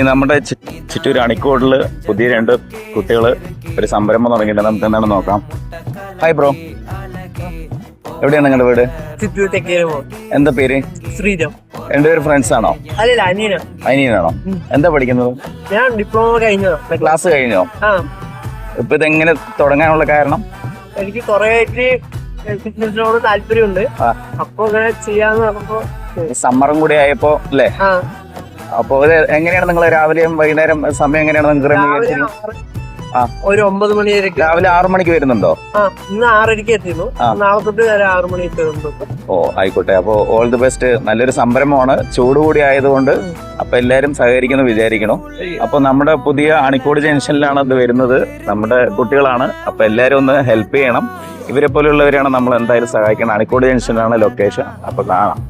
നമ്മുടെ ചിറ്റൂർ അണിക്കോടിൽ പുതിയ 2 കുട്ടികൾ ഒരു സംരംഭം തുടങ്ങിയിട്ട് നമുക്ക് എന്താണ് നോക്കാം. ഹായ് ബ്രോ, എവിടെയാണ് നിങ്ങളുടെ വീട്? ചിറ്റൂർ തെക്കേരമോ. എന്താ പേര്? ശ്രീജം. 2 പേര് ഫ്രണ്ട്സ് ആണോ? അല്ലല്ല, അനിയനാ. അനിയനാണോ? എന്താ പഠിക്കുന്നത്? ഞാൻ ഡിപ്ലോമ കഴിഞ്ഞോ. ക്ലാസ് കഴിഞ്ഞോ? ആ. ഇപ്പൊ ഇതെങ്ങനെ തുടങ്ങാനുള്ള കാരണം? എനിക്ക് കൊറേ ഫിറ്റ്നസിനോട് താല്പര്യമുണ്ട്. അപ്പൊ ഇങ്ങനെ ചെയ്യാന്ന് പറഞ്ഞപ്പോ സമ്മറും കൂടി ആയപ്പോ അല്ലേ? അപ്പൊ ഇത് എങ്ങനെയാണ് നിങ്ങൾ രാവിലെയും വൈകുന്നേരം സമയം എങ്ങനെയാണ് നിങ്ങൾക്ക് ക്രമീകരിച്ചിരിക്കുന്നത്? ഒരു 9 മണി വരെ. രാവിലെ 6 മണിക്ക് വരുന്നുണ്ടോ? ഇന്ന് 6:30 എത്തിയിരുന്നു. നാളെ തൊട്ട് 6 മണി എത്തുന്നുണ്ട്. ഓ ആയിക്കോട്ടെ. അപ്പൊ ഓൾ ദി ബെസ്റ്റ്. നല്ലൊരു സംരംഭമാണ്, ചൂട് കൂടി ആയതുകൊണ്ട്. അപ്പൊ എല്ലാരും സഹകരിക്കുന്നു വിചാരിക്കണം. അപ്പൊ നമ്മുടെ പുതിയ അണിക്കോട് ജംഗ്ഷനിലാണ് ഇത് വരുന്നത്. നമ്മുടെ കുട്ടികളാണ്. അപ്പൊ എല്ലാരും ഒന്ന് ഹെൽപ്പ് ചെയ്യണം. ഇവരെ പോലെയുള്ളവരെയാണ് നമ്മൾ എന്തായാലും സഹായിക്കണം. അണിക്കോട് ജംഗ്ഷനിലാണ് ലൊക്കേഷൻ. അപ്പൊ കാണാം.